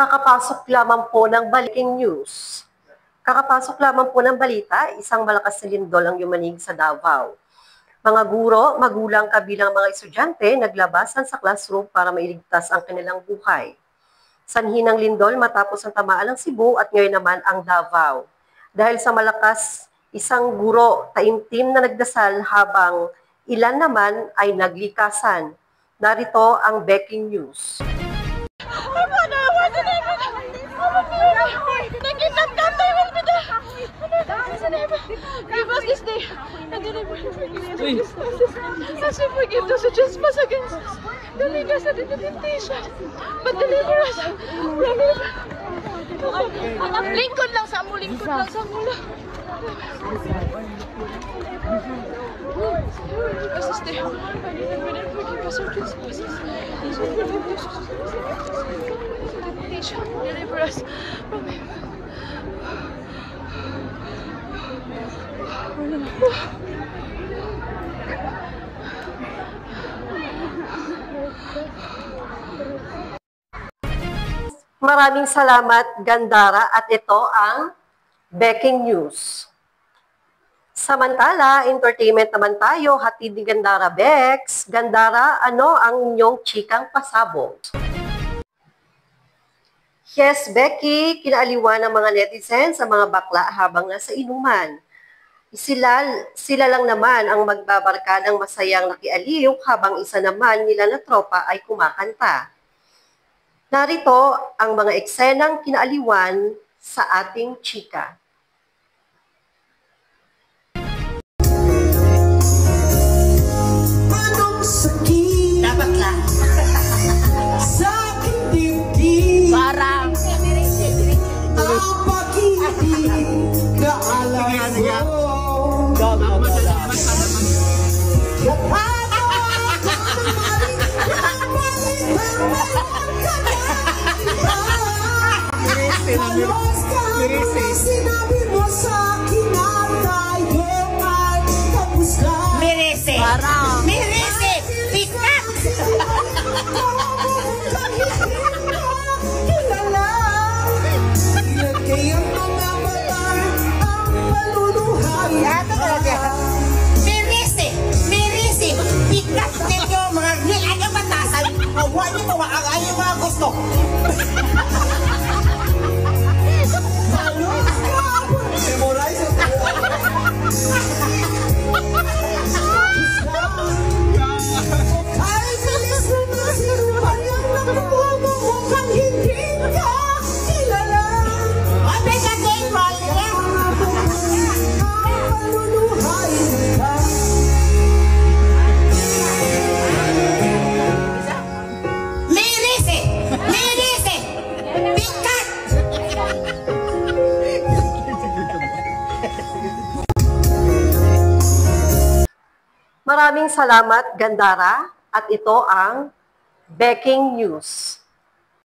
Kakapasok lamang po ng breaking news. Kakapasok lamang po ng balita, isang malakas na lindol ang yumanig sa Davao. Mga guro, magulang kabilang mga estudyante naglabasan sa classroom para mailigtas ang kanilang buhay. Sanhi ng lindol matapos ang tamaan ng Cebu at ngayon naman ang Davao. Dahil sa malakas, isang guro taimtim na nagdasal habang ilan naman ay naglikasan. Narito ang breaking news. Give us this day, and deliver us from evil. As we forgive those who trespass against us. Don't lead us into temptation, but deliver us from evil. Lingkod lang sa mo, lingkod lang sa mo. Give us this day, and forgive us our trespasses. As we forgive those who trespass against us. Temptation, deliver us from evil. Maraming salamat, Gandara, at ito ang breaking news. Samantala, entertainment naman tayo, hatid ni Gandara Bex. Gandara, ano ang inyong chikang pasabog? Yes, Becky, kinaaliwan ng mga netizens sa mga bakla habang nasa inuman. Sila lang naman ang magbabarkadang masayang nakialiw habang isa naman nila na tropa ay kumakanta. Narito ang mga eksenang kinaaliwan sa ating chika. Anong sakit? Dapat lang. Sa aking dibdib. Parang. Ang pag-ibig na alam mo. Sinabi mo sa akin na tayo ay tapos na. Merece! Merece! Pikat! Kayang mga mata ang maluluhay. Merece! Merece! Pikat ninyo mga nilaga batasan! Awa niyo mga ang mga gusto! Maraming salamat, Gandara, at ito ang breaking news.